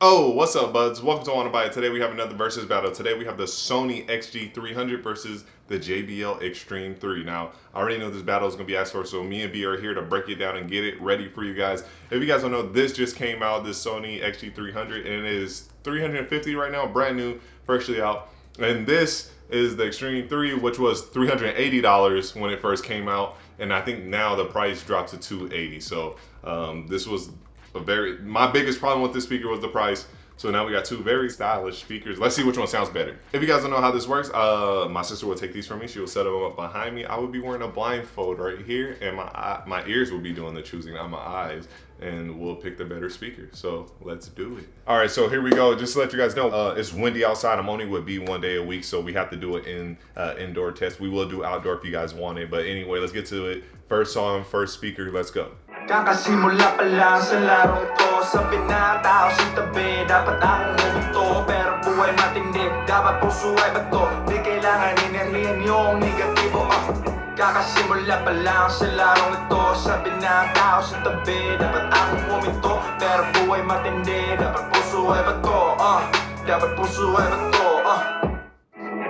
Oh, what's up, buds? Welcome to Wanna Buy It. Today we have another versus battle. Today we have the Sony XG300 versus the JBL Xtreme 3. Now, I already know this battle is going to be asked for, so me and B are here to break it down and get it ready for you guys. If you guys don't know, this just came out, this Sony XG300, and it is $350 right now, brand new, freshly out. And this is the Xtreme 3, which was $380 when it first came out, and I think now the price dropped to $280. So this was my biggest problem with this speaker was the price. So now we got two very stylish speakers. Let's see which one sounds better. If you guys don't know how this works, my sister will take these from me. She will set them up behind me. I would be wearing a blindfold right here, and my ears will be doing the choosing, not my eyes, and we'll pick the better speaker. So let's do it. All right, so here we go. Just to let you guys know, it's windy outside. I'm only with B 1 day a week, so we have to do it in indoor test. We will do outdoor if you guys want it, but anyway, let's get to it. First song, first speaker, let's go. Kakasimula pa lang sa larong to. Sabi na tao sa tabi, dapat akong huminto. Pero buhay matindi, dapat puso ay bato. Di kailangan inerihan yung negatibo. Kakasimula pa lang sa larong ito. Sabi na tao sa tabi, dapat akong huminto. Pero buhay matindi, dapat puso ay bato. Dapat puso ay bato.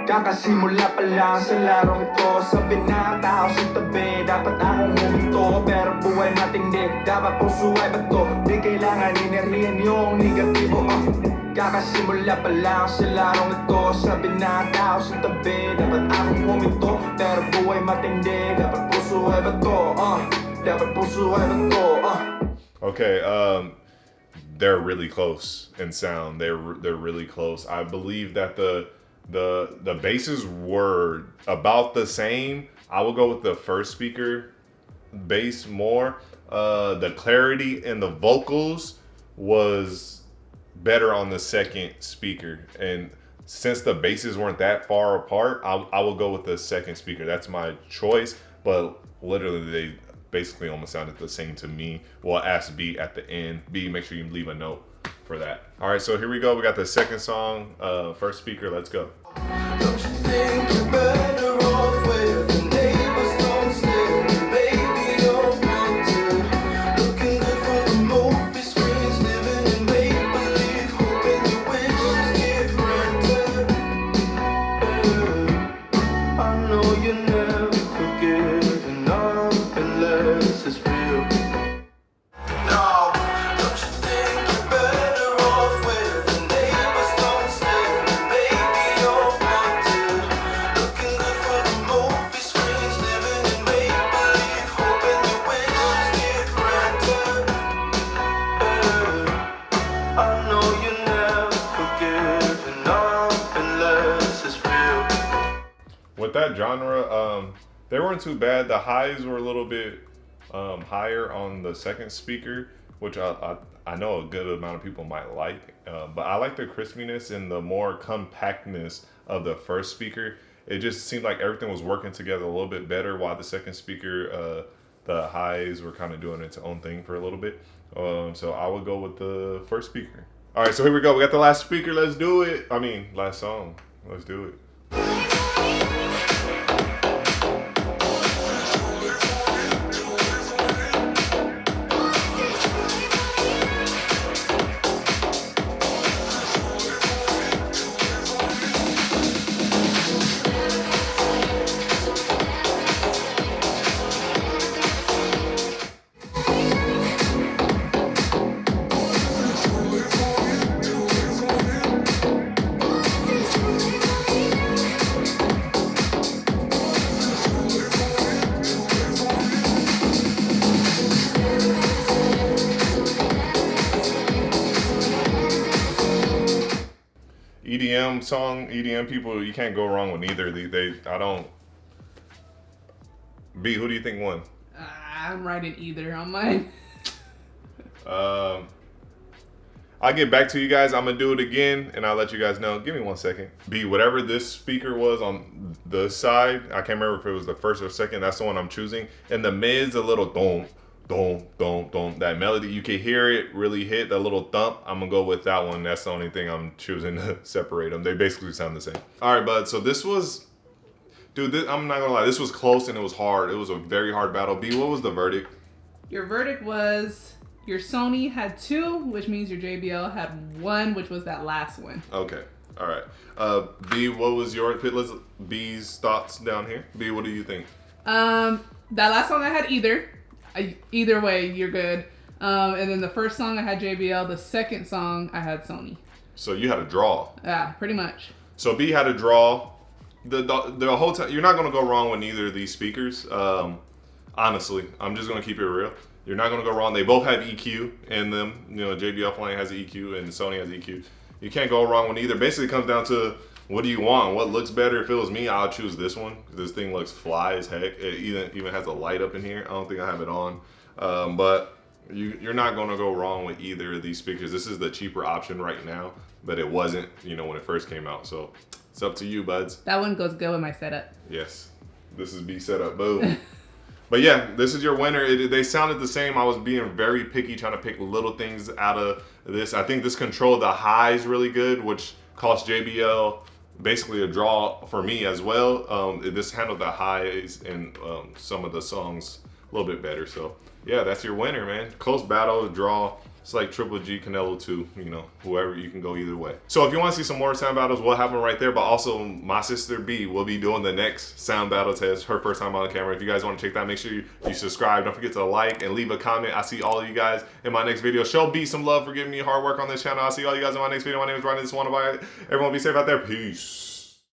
Kakasimula pa lang sa larong ito. Sabi na tao sa tabi, dapat akong huminto. Pero buhay matindi, dapat puso ay bato. Di kailangan inerihan yung negatibo. Kakasimula pa lang sa larong ito. Sabi na tao sa tabi, dapat akong huminto. Pero buhay matindi, dapat puso ay bato. Dapat puso ay bato. Okay, they're really close in sound. They're really close. I believe that the basses were about the same. I will go with the first speaker bass more. The clarity in the vocals was better on the second speaker, and since the basses weren't that far apart, I will go with the second speaker. That's my choice, but literally they basically almost sounded the same to me. Well, ask B at the end. B, make sure you leave a note for that. All right, so here we go. We got the second song, first speaker. Let's go. Don't you think you're better off where the neighbors don't stare? Baby, don't want to. Looking good for the movie screens, living in make-believe, hoping your wishes get granted. I know you never forgive, and up unless it's real. No, don't you think you're better off where the neighbors don't stare? Baby, don't want to. Looking good for the movie screens, living in make-believe, hoping your wishes get granted. I know you never forgive, and up unless it's real. With that genre, they weren't too bad. The highs were a little bit higher on the second speaker, which I know a good amount of people might like. But I like the crispiness and the more compactness of the first speaker. It just seemed like everything was working together a little bit better, while the second speaker, the highs were kind of doing its own thing for a little bit. So I would go with the first speaker. All right, so here we go. We got the last speaker. Let's do it. I mean, last song. Let's do it. EDM song, EDM people, you can't go wrong with neither. I don't. B, who do you think won? I'm writing either on mine. I'll get back to you guys. I'm gonna do it again, and I'll let you guys know. Give me 1 second. B, whatever this speaker was on the side, I can't remember if it was the first or second. That's the one I'm choosing. And the mid's a little dom, dom, dom, dom. That melody, you can hear it really hit, that little thump. I'm gonna go with that one. That's the only thing I'm choosing to separate them. They basically sound the same. All right, bud. So this was, dude, I'm not gonna lie. This was close and it was hard. It was a very hard battle. B, what was the verdict? Your verdict was Your Sony had 2, which means your JBL had 1, which was that last one. Okay. All right. B, what was your B's thoughts down here? B, what do you think? That last song I had either. Either way, you're good. And then the first song I had JBL. The second song I had Sony. So you had a draw. Yeah, pretty much. So B had a draw. The whole time, you're not gonna go wrong with neither of these speakers. Honestly, I'm just gonna keep it real. You're not gonna go wrong. They both have EQ in them. You know, JBL Flame has EQ and Sony has EQ. You can't go wrong with either. Basically, it comes down to what do you want? What looks better? If it was me, I'll choose this one. This thing looks fly as heck. It even has a light up in here. I don't think I have it on, but you're not gonna go wrong with either of these speakers. This is the cheaper option right now, but it wasn't, you know, when it first came out. So it's up to you, buds. That one goes good with my setup. Yes, this is B setup. Boom. But yeah, this is your winner. They sounded the same. I was being very picky, trying to pick little things out of this. I think this controlled the highs really good, which cost JBL basically a draw for me as well. This handled the highs and some of the songs a little bit better. So yeah, that's your winner, man. Close battle, draw. It's like Triple G, Canelo 2, you know, whoever, you can go either way. So if you want to see some more sound battles, we'll have them right there. But also, my sister B will be doing the next sound battle test, her first time on the camera. If you guys want to check that, make sure you subscribe. Don't forget to like and leave a comment. I see all of you guys in my next video. Show B some love for giving me hard work on this channel. I'll see all you guys in my next video. My name is Ryan. This one. Everyone be safe out there. Peace.